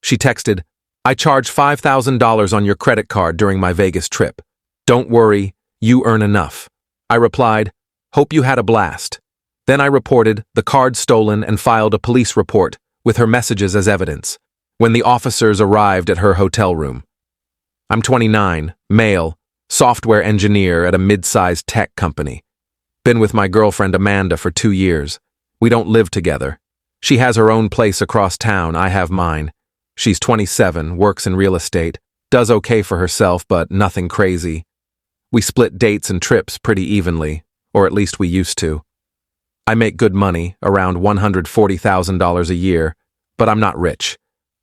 She texted, "I charged $5,000 on your credit card during my Vegas trip. Don't worry, you earn enough." I replied, "Hope you had a blast." Then I reported the card stolen and filed a police report with her messages as evidence when the officers arrived at her hotel room. I'm 29, male, software engineer at a mid-sized tech company. Been with my girlfriend Amanda for 2 years. We don't live together. She has her own place across town, I have mine. She's 27, works in real estate, does okay for herself but nothing crazy. We split dates and trips pretty evenly, or at least we used to. I make good money, around $140,000 a year, but I'm not rich.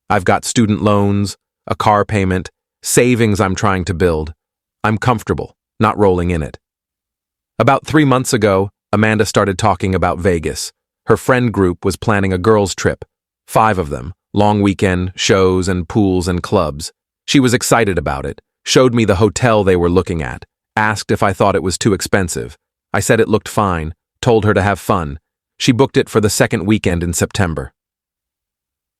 I've got student loans, a car payment, savings I'm trying to build. I'm comfortable, not rolling in it. About 3 months ago, Amanda started talking about Vegas. Her friend group was planning a girls' trip, 5 of them, long weekend, shows and pools and clubs. She was excited about it, showed me the hotel they were looking at, asked if I thought it was too expensive. I said it looked fine, told her to have fun. She booked it for the second weekend in September.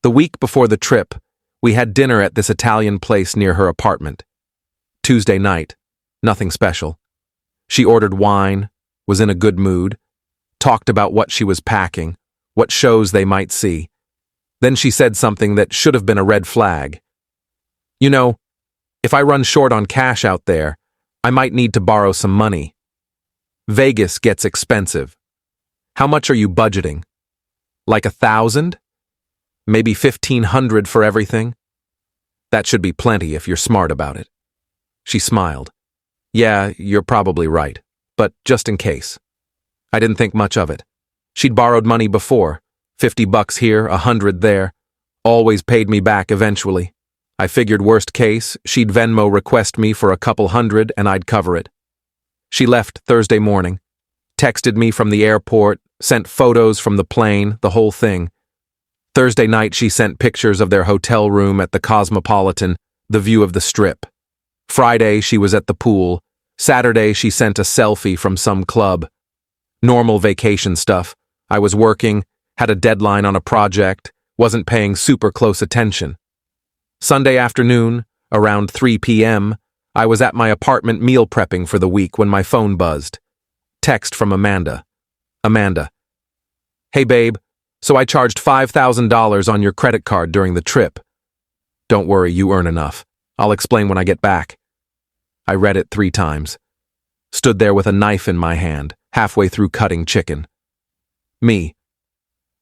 The week before the trip, we had dinner at this Italian place near her apartment. Tuesday night, nothing special. She ordered wine, was in a good mood, talked about what she was packing, what shows they might see. Then she said something that should have been a red flag. "You know, if I run short on cash out there, I might need to borrow some money. Vegas gets expensive. How much are you budgeting? Like 1,000? Maybe 1,500 for everything? That should be plenty if you're smart about it." She smiled. "Yeah, you're probably right, but just in case." I didn't think much of it. She'd borrowed money before, $50 here, 100 there, always paid me back eventually. I figured worst case, she'd Venmo request me for a couple hundred and I'd cover it. She left Thursday morning, texted me from the airport, sent photos from the plane, the whole thing. Thursday night she sent pictures of their hotel room at the Cosmopolitan, the view of the Strip. Friday she was at the pool. Saturday she sent a selfie from some club. Normal vacation stuff. I was working, had a deadline on a project, wasn't paying super close attention. Sunday afternoon, around 3 p.m., I was at my apartment meal prepping for the week when my phone buzzed. Text from Amanda. Amanda. "Hey babe, so I charged $5,000 on your credit card during the trip. Don't worry, you earn enough. I'll explain when I get back." I read it 3 times. Stood there with a knife in my hand, halfway through cutting chicken. Me.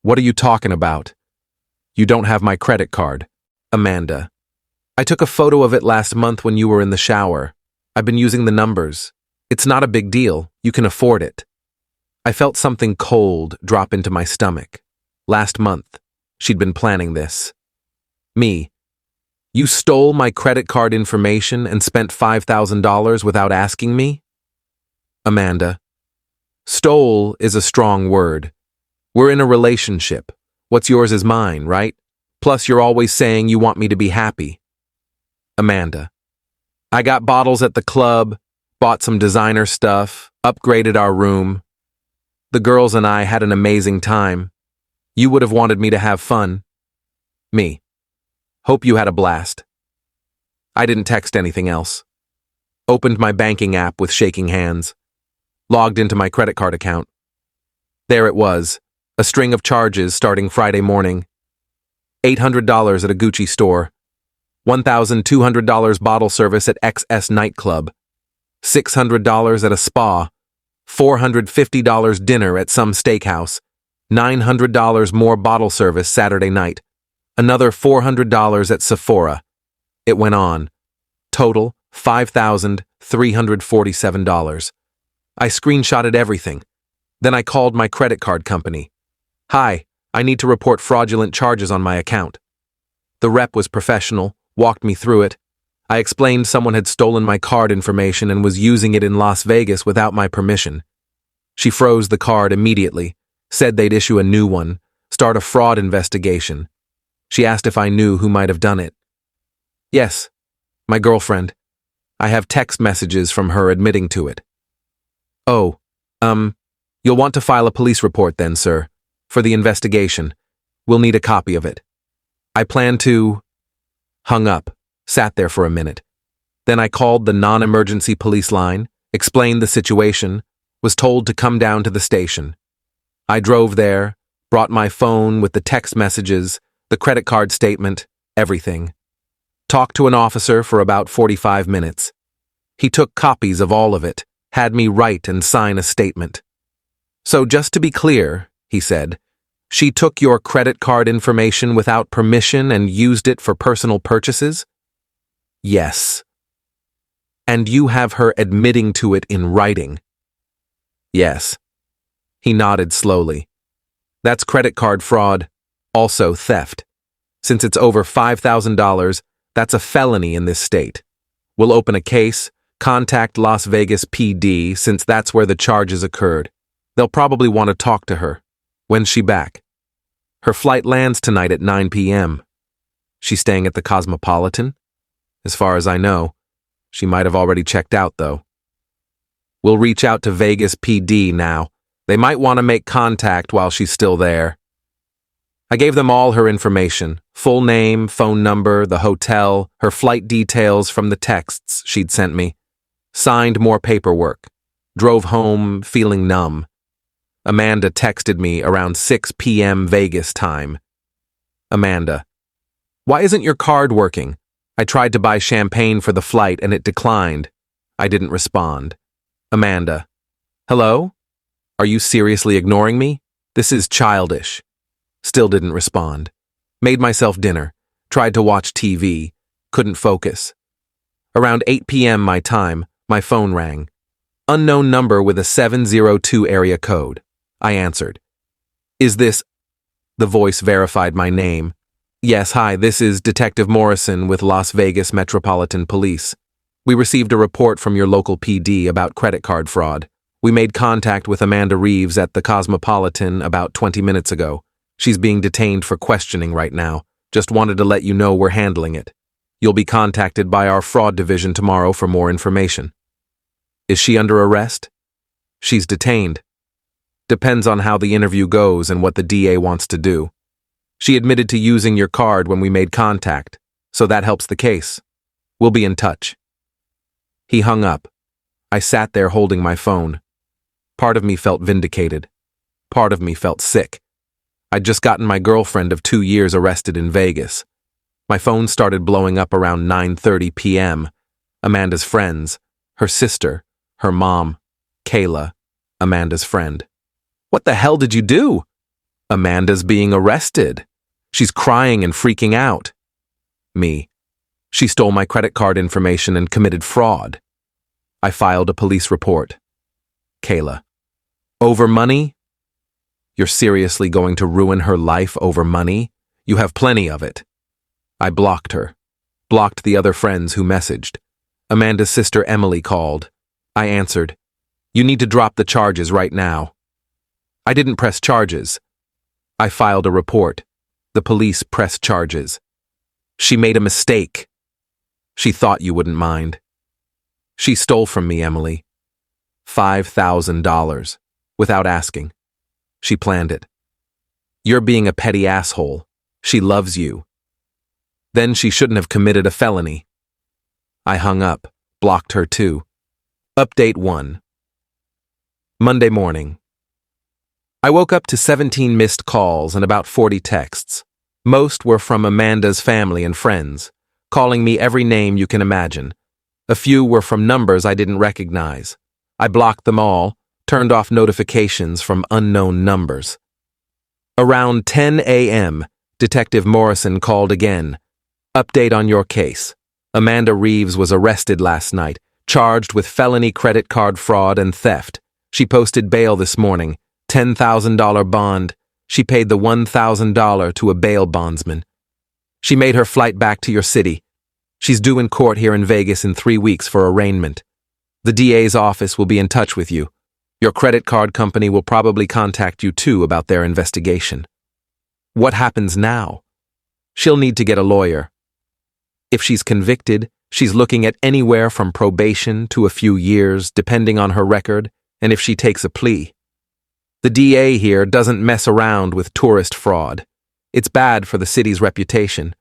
"What are you talking about? You don't have my credit card." Amanda. "I took a photo of it last month when you were in the shower. I've been using the numbers. It's not a big deal. You can afford it." I felt something cold drop into my stomach. Last month, she'd been planning this. Me. "You stole my credit card information and spent $5,000 without asking me?" Amanda. "Stole is a strong word. We're in a relationship. What's yours is mine, right? Plus you're always saying you want me to be happy." Amanda. "I got bottles at the club, bought some designer stuff, upgraded our room. The girls and I had an amazing time. You would have wanted me to have fun." Me. "Hope you had a blast." I didn't text anything else. Opened my banking app with shaking hands. Logged into my credit card account. There it was, a string of charges starting Friday morning. $800 at a Gucci store. $1,200 bottle service at XS nightclub. $600 at a spa. $450 dinner at some steakhouse. $900 more bottle service Saturday night. Another $400 at Sephora. It went on. Total, $5,347. I screenshotted everything. Then I called my credit card company. "Hi, I need to report fraudulent charges on my account." The rep was professional, walked me through it. I explained someone had stolen my card information and was using it in Las Vegas without my permission. She froze the card immediately, said they'd issue a new one, start a fraud investigation. She asked if I knew who might have done it. Yes, my girlfriend. I have text messages from her admitting to it. Oh, you'll want to file a police report then, sir, for the investigation. We'll need a copy of it. I plan to... Hung up, sat there for a minute. Then I called the non-emergency police line, explained the situation, was told to come down to the station. I drove there, brought my phone with the text messages, the credit card statement, everything. Talked to an officer for about 45 minutes. He took copies of all of it, had me write and sign a statement. So just to be clear, he said, she took your credit card information without permission and used it for personal purchases? Yes. And you have her admitting to it in writing? Yes. He nodded slowly. That's credit card fraud, also theft. Since it's over $5,000, that's a felony in this state. We'll open a case, contact Las Vegas PD since that's where the charges occurred. They'll probably want to talk to her. When's she back? Her flight lands tonight at 9 p.m. She's staying at the Cosmopolitan? As far as I know. She might have already checked out, though. We'll reach out to Vegas PD now. They might want to make contact while she's still there. I gave them all her information, full name, phone number, the hotel, her flight details from the texts she'd sent me. Signed more paperwork. Drove home feeling numb. Amanda texted me around 6 p.m. Vegas time. Amanda, why isn't your card working? I tried to buy champagne for the flight and it declined. I didn't respond. Amanda, hello? Are you seriously ignoring me? This is childish. Still didn't respond. Made myself dinner. Tried to watch TV. Couldn't focus. Around 8 p.m. my time, my phone rang. Unknown number with a 702 area code. I answered. Is this... The voice verified my name. Yes, hi, this is Detective Morrison with Las Vegas Metropolitan Police. We received a report from your local PD about credit card fraud. We made contact with Amanda Reeves at the Cosmopolitan about 20 minutes ago. She's being detained for questioning right now. Just wanted to let you know we're handling it. You'll be contacted by our fraud division tomorrow for more information. Is she under arrest? She's detained. Depends on how the interview goes and what the DA wants to do. She admitted to using your card when we made contact, so that helps the case. We'll be in touch. He hung up. I sat there holding my phone. Part of me felt vindicated. Part of me felt sick. I'd just gotten my girlfriend of 2 years arrested in Vegas. My phone started blowing up around 9:30 p.m. Amanda's friends, her sister, her mom, Kayla, Amanda's friend. What the hell did you do? Amanda's being arrested. She's crying and freaking out. Me. She stole my credit card information and committed fraud. I filed a police report. Kayla. Over money? You're seriously going to ruin her life over money? You have plenty of it. I blocked her. Blocked the other friends who messaged. Amanda's sister Emily called. I answered. You need to drop the charges right now. I didn't press charges. I filed a report. The police pressed charges. She made a mistake. She thought you wouldn't mind. She stole from me, Emily. $5,000. Without asking. She planned it. You're being a petty asshole. She loves you. Then she shouldn't have committed a felony. I hung up, blocked her too. Update 1. Monday morning. I woke up to 17 missed calls and about 40 texts. Most were from Amanda's family and friends, calling me every name you can imagine. A few were from numbers I didn't recognize. I blocked them all, turned off notifications from unknown numbers. Around 10 a.m., Detective Morrison called again. Update on your case. Amanda Reeves was arrested last night, charged with felony credit card fraud and theft. She posted bail this morning. $10,000 bond. She paid the $1,000 to a bail bondsman. She made her flight back to your city. She's due in court here in Vegas in 3 weeks for arraignment. The DA's office will be in touch with you. Your credit card company will probably contact you too about their investigation. What happens now? She'll need to get a lawyer. If she's convicted, she's looking at anywhere from probation to a few years, depending on her record, and if she takes a plea. The DA here doesn't mess around with tourist fraud. It's bad for the city's reputation.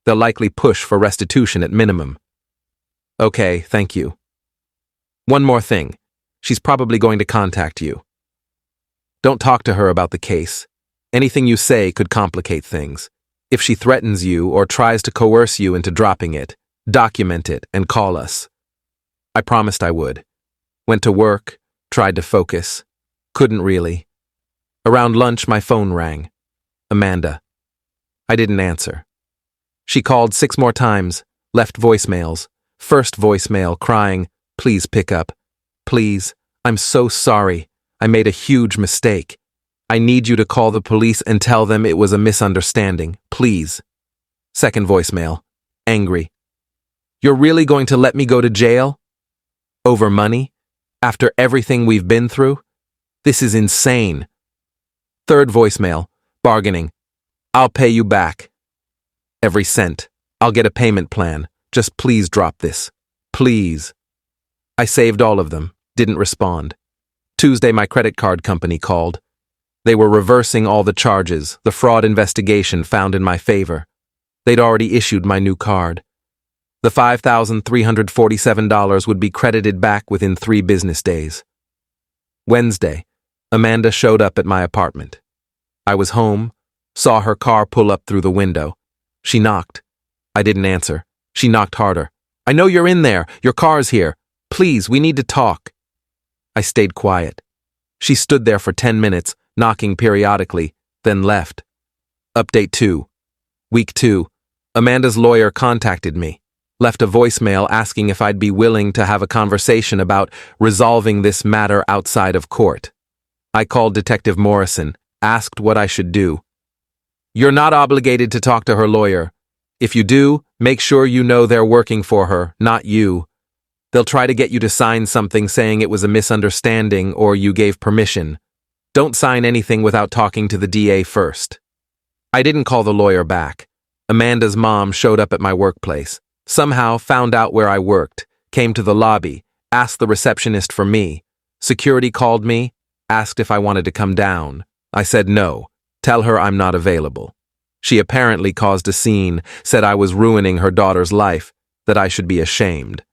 They'll likely push for restitution at minimum. Okay, thank you. One more thing. She's probably going to contact you. Don't talk to her about the case. Anything you say could complicate things. If she threatens you or tries to coerce you into dropping it, document it and call us. I promised I would. Went to work, tried to focus. Couldn't really. Around lunch, my phone rang. Amanda. I didn't answer. She called 6 more times, left voicemails. First voicemail crying, "Please pick up. Please, I'm so sorry. I made a huge mistake. I need you to call the police and tell them it was a misunderstanding, please." Second voicemail, angry. "You're really going to let me go to jail? Over money? After everything we've been through? This is insane." Third voicemail, bargaining. "I'll pay you back. Every cent. I'll get a payment plan. Just please drop this. Please." I saved all of them, didn't respond. Tuesday, my credit card company called. They were reversing all the charges, the fraud investigation found in my favor. They'd already issued my new card. The $5,347 would be credited back within 3 business days. Wednesday, Amanda showed up at my apartment. I was home, saw her car pull up through the window. She knocked. I didn't answer. She knocked harder. "I know you're in there. Your car's here. Please, we need to talk." I stayed quiet. She stood there for 10 minutes, knocking periodically, then left. Update 2. Week 2. Amanda's lawyer contacted me, left a voicemail asking if I'd be willing to have a conversation about resolving this matter outside of court. I called Detective Morrison, asked what I should do. "You're not obligated to talk to her lawyer. If you do, make sure you know they're working for her, not you. They'll try to get you to sign something saying it was a misunderstanding or you gave permission. Don't sign anything without talking to the DA first." I didn't call the lawyer back. Amanda's mom showed up at my workplace, somehow found out where I worked, came to the lobby, asked the receptionist for me. Security called me, asked if I wanted to come down. I said no, tell her I'm not available. She apparently caused a scene, said I was ruining her daughter's life, that I should be ashamed.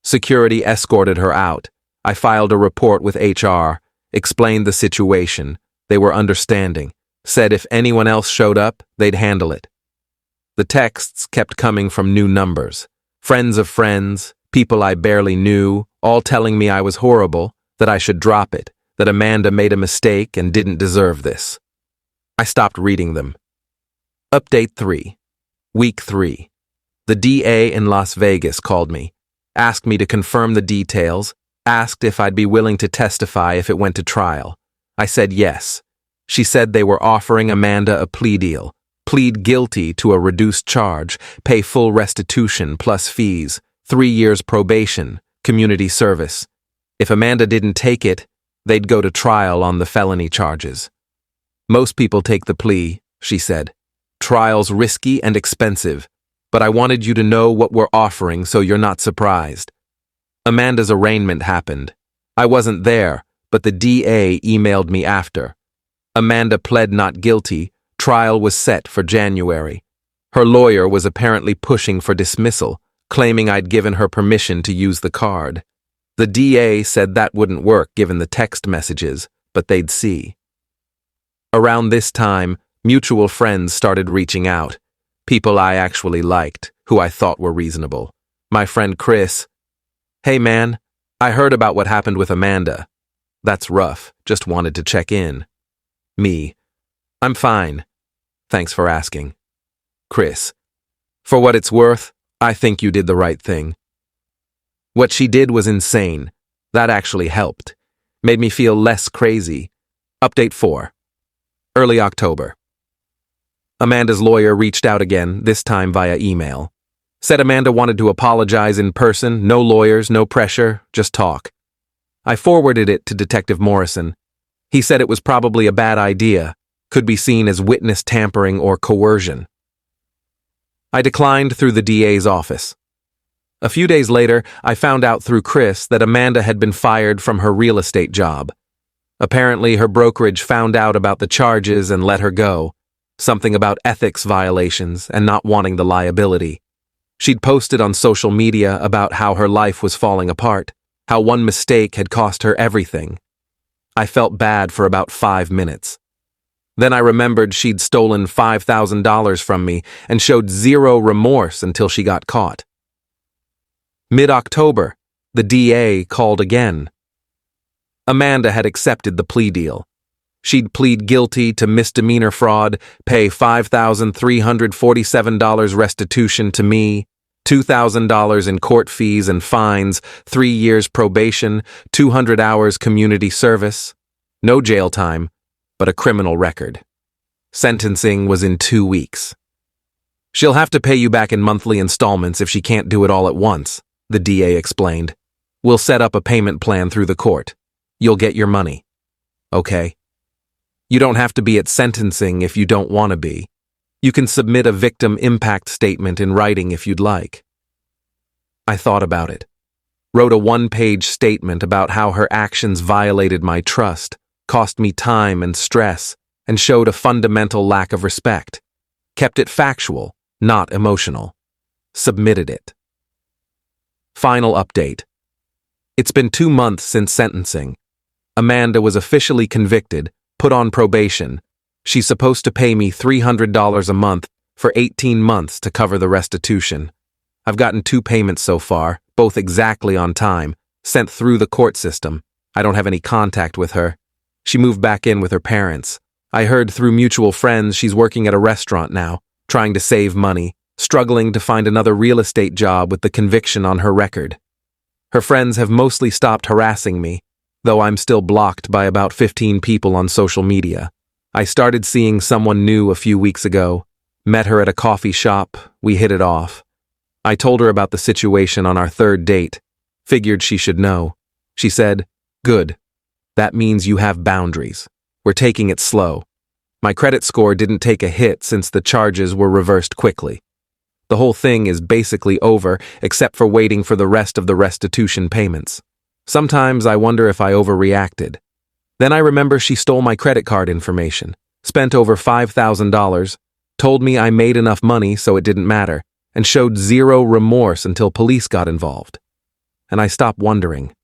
Security escorted her out. I filed a report with HR, explained the situation. They were understanding, said if anyone else showed up, they'd handle it. The texts kept coming from new numbers. Friends of friends, people I barely knew, all telling me I was horrible, that I should drop it, that Amanda made a mistake and didn't deserve this. I stopped reading them. Update 3. Week 3. The DA in Las Vegas called me, asked me to confirm the details, asked if I'd be willing to testify if it went to trial. I said yes. She said they were offering Amanda a plea deal, plead guilty to a reduced charge, pay full restitution plus fees, 3 years probation, community service. If Amanda didn't take it, they'd go to trial on the felony charges. "Most people take the plea," she said. "Trial's risky and expensive, but I wanted you to know what we're offering so you're not surprised." Amanda's arraignment happened. I wasn't there, but the DA emailed me after. Amanda pled not guilty. Trial was set for January. Her lawyer was apparently pushing for dismissal, claiming I'd given her permission to use the card. The DA said that wouldn't work given the text messages, but they'd see. Around this time, mutual friends started reaching out. People I actually liked, who I thought were reasonable. My friend Chris. "Hey man, I heard about what happened with Amanda. That's rough, just wanted to check in." Me. "I'm fine. Thanks for asking." Chris. "For what it's worth, I think you did the right thing." What she did was insane. That actually helped. Made me feel less crazy. Update 4. Early October. Amanda's lawyer reached out again, this time via email. Said Amanda wanted to apologize in person, no lawyers, no pressure, just talk. I forwarded it to Detective Morrison. He said it was probably a bad idea, could be seen as witness tampering or coercion. I declined through the DA's office. A few days later, I found out through Chris that Amanda had been fired from her real estate job. Apparently, her brokerage found out about the charges and let her go. Something about ethics violations and not wanting the liability. She'd posted on social media about how her life was falling apart, how one mistake had cost her everything. I felt bad for about 5 minutes. Then I remembered she'd stolen $5,000 from me and showed zero remorse until she got caught. Mid-October, the DA called again. Amanda had accepted the plea deal. She'd plead guilty to misdemeanor fraud, pay $5,347 restitution to me, $2,000 in court fees and fines, 3 years probation, 200 hours community service. No jail time, but a criminal record. Sentencing was in 2 weeks. She'll have to pay you back in monthly installments if she can't do it all at once, the DA explained. We'll set up a payment plan through the court. You'll get your money. Okay. You don't have to be at sentencing if you don't want to be. You can submit a victim impact statement in writing if you'd like. I thought about it. Wrote a 1-page statement about how her actions violated my trust, cost me time and stress, and showed a fundamental lack of respect. Kept it factual, not emotional. Submitted it. Final update. It's been 2 months since sentencing. Amanda was officially convicted, put on probation. She's supposed to pay me $300 a month for 18 months to cover the restitution. I've gotten 2 payments so far, both exactly on time, sent through the court system. I don't have any contact with her. She moved back in with her parents. I heard through mutual friends she's working at a restaurant now, trying to save money, struggling to find another real estate job with the conviction on her record. Her friends have mostly stopped harassing me, though I'm still blocked by about 15 people on social media. I started seeing someone new a few weeks ago, met her at a coffee shop, we hit it off. I told her about the situation on our 3rd date, figured she should know. She said, "Good. That means you have boundaries. We're taking it slow." My credit score didn't take a hit since the charges were reversed quickly. The whole thing is basically over except for waiting for the rest of the restitution payments. Sometimes I wonder if I overreacted. Then I remember she stole my credit card information, spent over $5,000, told me I made enough money so it didn't matter, and showed zero remorse until police got involved. And I stopped wondering.